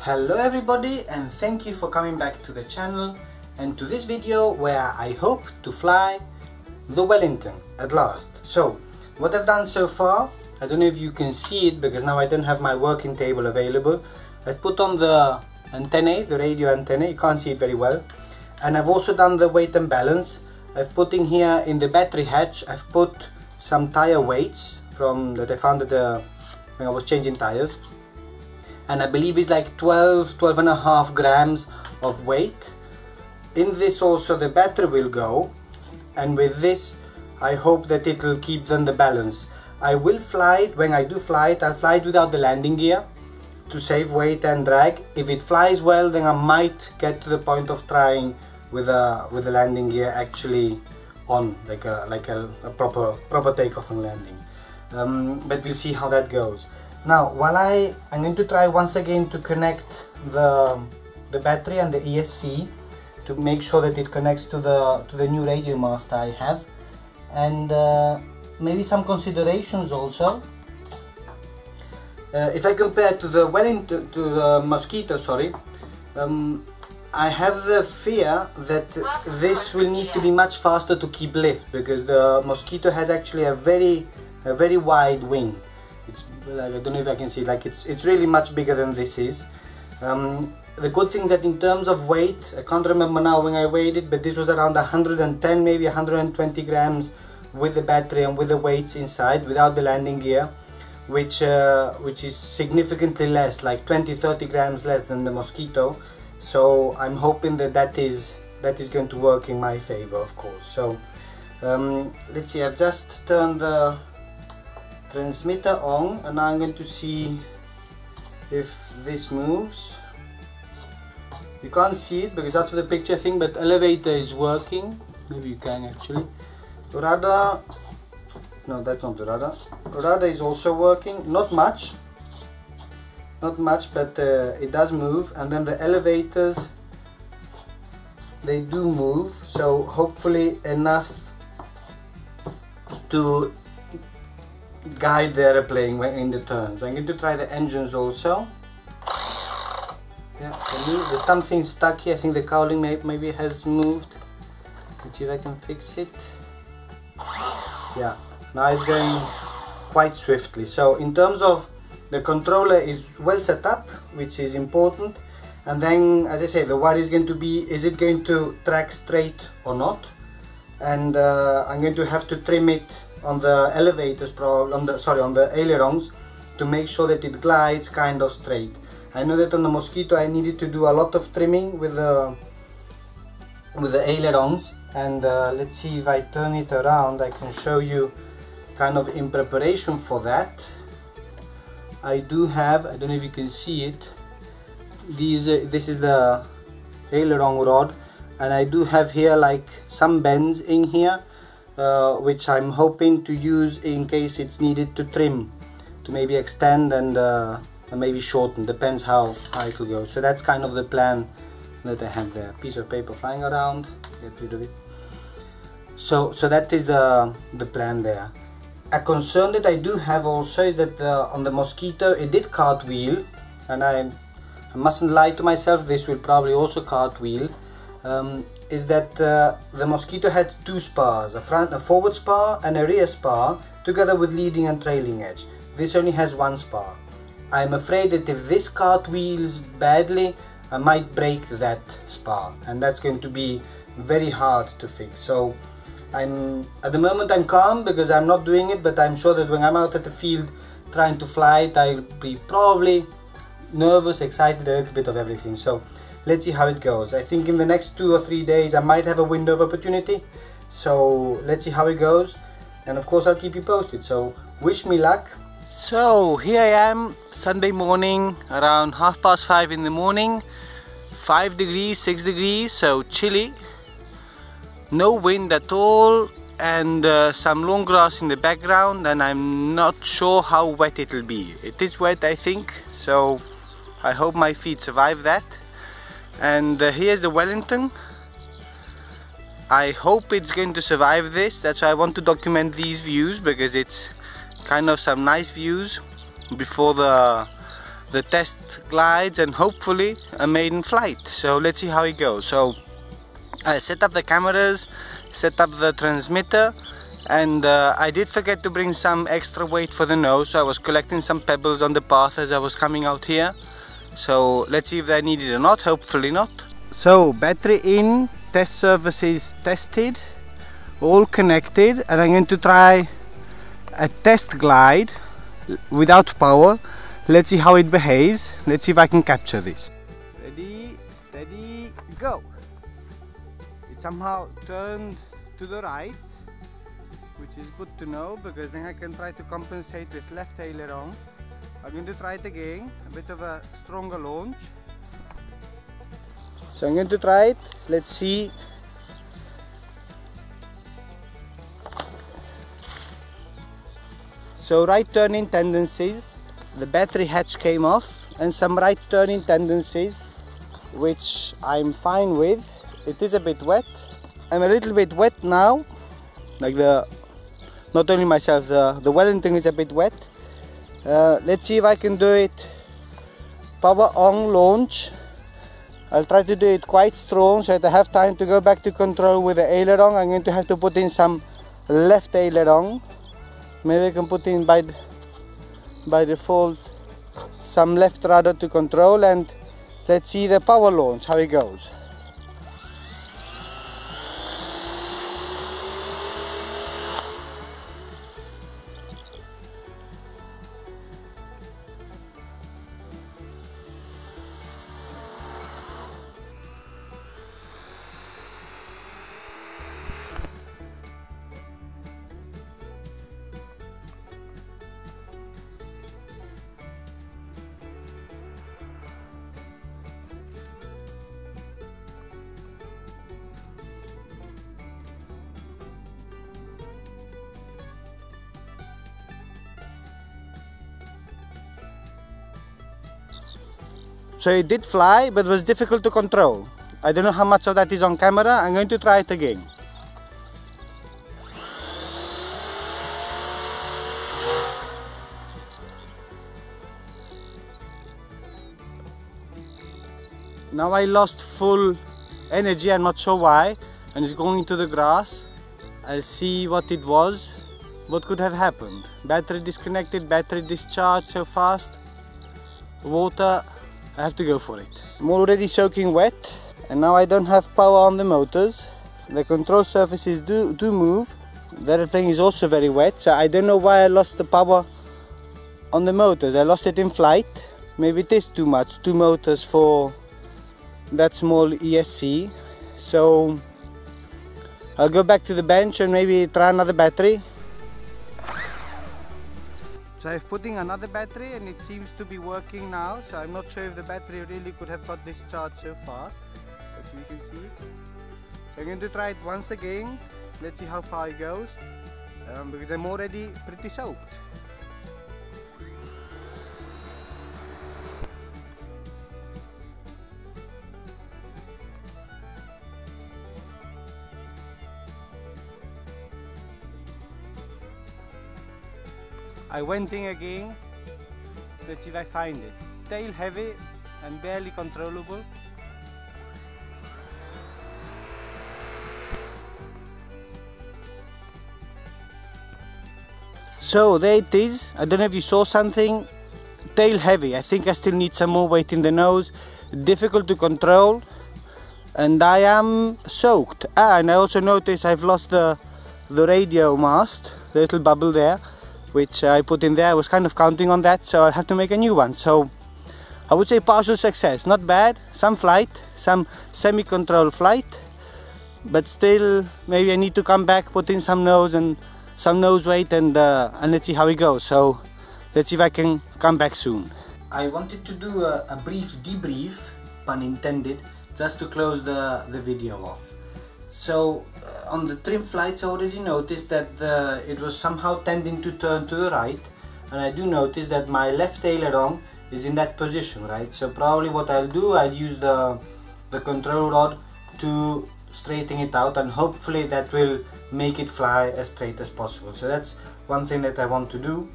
Hello everybody, and thank you for coming back to the channel and to this video where I hope to fly the Wellington at last. So what I've done so far, I don't know if you can see it because now I don't have my working table available. I've put on the antennae, the radio antennae, you can't see it very well, and I've also done the weight and balance. I've put in here in the battery hatch, I've put some tire weights from that I found at when I was changing tires, and I believe it's like 12.5 grams of weight. In this also the battery will go, and with this I hope that it will keep then the balance. I will fly it, when I do fly it, I'll fly it without the landing gear to save weight and drag. If it flies well, then I might get to the point of trying with the landing gear actually on, like a proper takeoff and landing. But we'll see how that goes. Now, while I'm going to try once again to connect the battery and the ESC to make sure that it connects to the new radio mast I have, and maybe some considerations also. If I compare to the Wellington, to the Mosquito, sorry, I have the fear that this will need to be much faster to keep lift, because the Mosquito has actually a very wide wing. It's like, I don't know if I can see, like it's really much bigger than this is. The good thing is that in terms of weight, I can't remember now when I weighed it, but this was around 110, maybe 120 grams with the battery and with the weights inside, without the landing gear, which is significantly less, like 20-30 grams less than the Mosquito. So I'm hoping that is going to work in my favor, of course. So let's see, I've just turned the transmitter on, and now I'm going to see if this moves. You can't see it because that's the picture thing, but elevator is working. Maybe you can actually. Radar, no, that's not the radar. Radar is also working, not much, but it does move. And then the elevators, they do move, so hopefully enough to guide the airplane in the turns. I'm going to try the engines also. Yeah, there's something stuck here. I think the cowling maybe has moved. Let's see if I can fix it. Yeah, now it's going quite swiftly. So in terms of the controller is well set up, which is important. And then, as I say, the worry is going to be, is it going to track straight or not? And I'm going to have to trim it on the elevators, on the ailerons, to make sure that it glides kind of straight. I know that on the Mosquito I needed to do a lot of trimming with the ailerons, and let's see if I turn it around, I can show you kind of in preparation for that. I do have, I don't know if you can see it, this is the aileron rod, and I do have here like some bends in here, which I'm hoping to use in case it's needed to trim, to maybe extend and maybe shorten, depends how it will go. So that's kind of the plan that I have there. Piece of paper flying around, get rid of it. So that is the plan there. A concern that I do have also is that on the Mosquito it did cartwheel, and I mustn't lie to myself, this will probably also cartwheel. Is that the Mosquito had two spars, a forward spar and a rear spar, together with leading and trailing edge. This only has one spar. I'm afraid that if this cartwheels badly, I might break that spar, and that's going to be very hard to fix. So at the moment I'm calm because I'm not doing it, but I'm sure that when I'm out at the field trying to fly it, I'll be probably nervous, excited, a little bit of everything. So let's see how it goes. I think in the next 2 or 3 days I might have a window of opportunity. So let's see how it goes, and of course I'll keep you posted. So wish me luck. So here I am, Sunday morning, around 5:30 in the morning. 5 degrees, 6 degrees, so chilly. No wind at all, and some long grass in the background, and I'm not sure how wet it will be. It is wet, I think, so I hope my feet survive that. And here's the Wellington. I hope it's going to survive this. That's why I want to document these views, because it's kind of some nice views before the the test glides and hopefully a maiden flight. So let's see how it goes. So I set up the cameras, set up the transmitter, and I did forget to bring some extra weight for the nose, so I was collecting some pebbles on the path as I was coming out here. So let's see if they're needed or not, hopefully not. So battery in, test surfaces tested, all connected, and I'm going to try a test glide without power. Let's see how it behaves. Let's see if I can capture this. Ready, steady, go! It somehow turned to the right, which is good to know, because then I can try to compensate with left aileron. I'm going to try it again, a bit of a stronger launch. So I'm going to try it, let's see. So right turning tendencies, the battery hatch came off, and some right turning tendencies, which I'm fine with. It is a bit wet. I'm a little bit wet now, like not only myself, the Wellington is a bit wet. Let's see if I can do it power on launch. I'll try to do it quite strong so that I have time to go back to control with the aileron. I'm going to have to put in some left aileron. Maybe I can put in by default some left rudder to control, and let's see the power launch, how it goes. So it did fly, but it was difficult to control. I don't know how much of that is on camera. I'm going to try it again. Now I lost full energy, I'm not sure why, and it's going into the grass. I'll see what it was, what could have happened. Battery disconnected, battery discharged so fast. Water, I have to go for it. I'm already soaking wet, and now I don't have power on the motors. The control surfaces do move. The airplane is also very wet, so I don't know why I lost the power on the motors. I lost it in flight. Maybe it is too much, 2 motors for that small ESC. So I'll go back to the bench and maybe try another battery. So I'm putting another battery, and it seems to be working now. So I'm not sure if the battery really could have got discharged so fast, but you can see it. So I'm going to try it once again. Let's see how far it goes, because I'm already pretty soaked. I went in again. Let's see if I find it. Tail heavy and barely controllable. So there it is. I don't know if you saw something. Tail heavy. I think I still need some more weight in the nose. Difficult to control. And I am soaked. And I also noticed I've lost the radio mast, the little bubble there, which I put in there. I was kind of counting on that, so I'll have to make a new one. So I would say partial success, not bad. Some flight, some semi-controlled flight, but still maybe I need to come back, put in some nose and some nose weight, and let's see how it goes. So let's see if I can come back soon. I wanted to do a brief debrief, pun intended, just to close the video off. So on the trim flights I already noticed that it was somehow tending to turn to the right, and I do notice that my left aileron is in that position, right? So probably what I'll do, I'll use the control rod to straighten it out, and hopefully that will make it fly as straight as possible. So that's one thing that I want to do.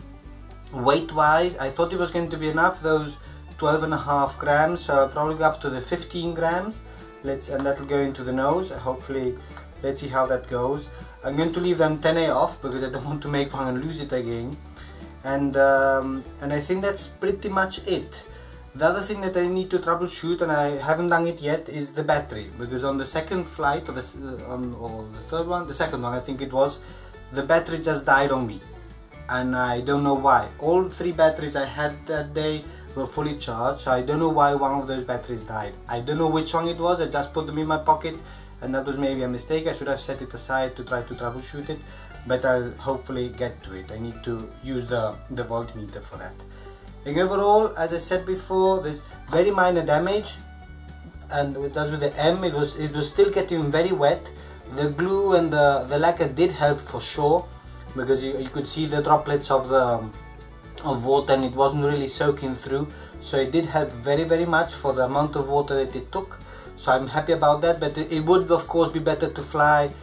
Weight wise, I thought it was going to be enough, those 12.5 grams, so I'll probably go up to the 15 grams. And that'll go into the nose. Hopefully, let's see how that goes. I'm going to leave the antennae off because I don't want to make one and lose it again. And I think that's pretty much it. The other thing that I need to troubleshoot, and I haven't done it yet, is the battery, because on the second flight, or the third one, the second one I think it was, the battery just died on me, and I don't know why. All 3 batteries I had that day were fully charged, so I don't know why one of those batteries died. I don't know which one it was. I just put them in my pocket, and that was maybe a mistake. I should have set it aside to try to troubleshoot it, but I'll hopefully get to it. I need to use the voltmeter for that. And overall, as I said before, there's very minor damage, and as with the M, it was still getting very wet. The glue and the lacquer did help for sure, because you could see the droplets of water, and it wasn't really soaking through, so it did help very much for the amount of water that it took. So I'm happy about that, but it would of course be better to fly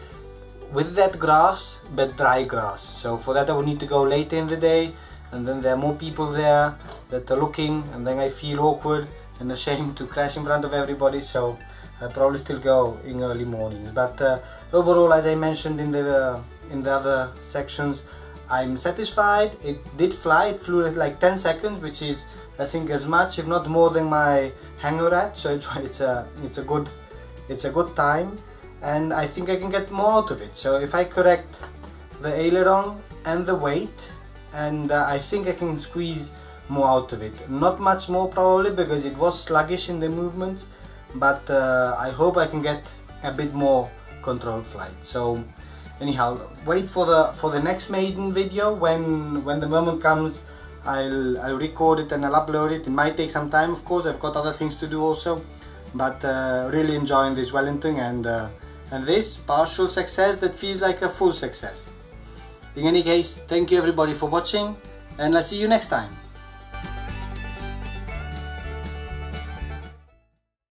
with that grass, but dry grass. So for that I would need to go later in the day, and then there are more people there that are looking, and then I feel awkward and ashamed to crash in front of everybody, so I'll probably still go in early mornings. But overall, as I mentioned in the other sections, I'm satisfied. It did fly. It flew like 10 seconds, which is I think as much, if not more, than my hanger rat. So it's a good time, and I think I can get more out of it. So if I correct the aileron and the weight, and I think I can squeeze more out of it. Not much more probably, because it was sluggish in the movement, but I hope I can get a bit more controlled flight. So anyhow, wait for the next Maiden video. When the moment comes, I'll record it and I'll upload it. It might take some time, of course. I've got other things to do also, but really enjoying this Wellington, and this partial success that feels like a full success. In any case, thank you everybody for watching, and I'll see you next time.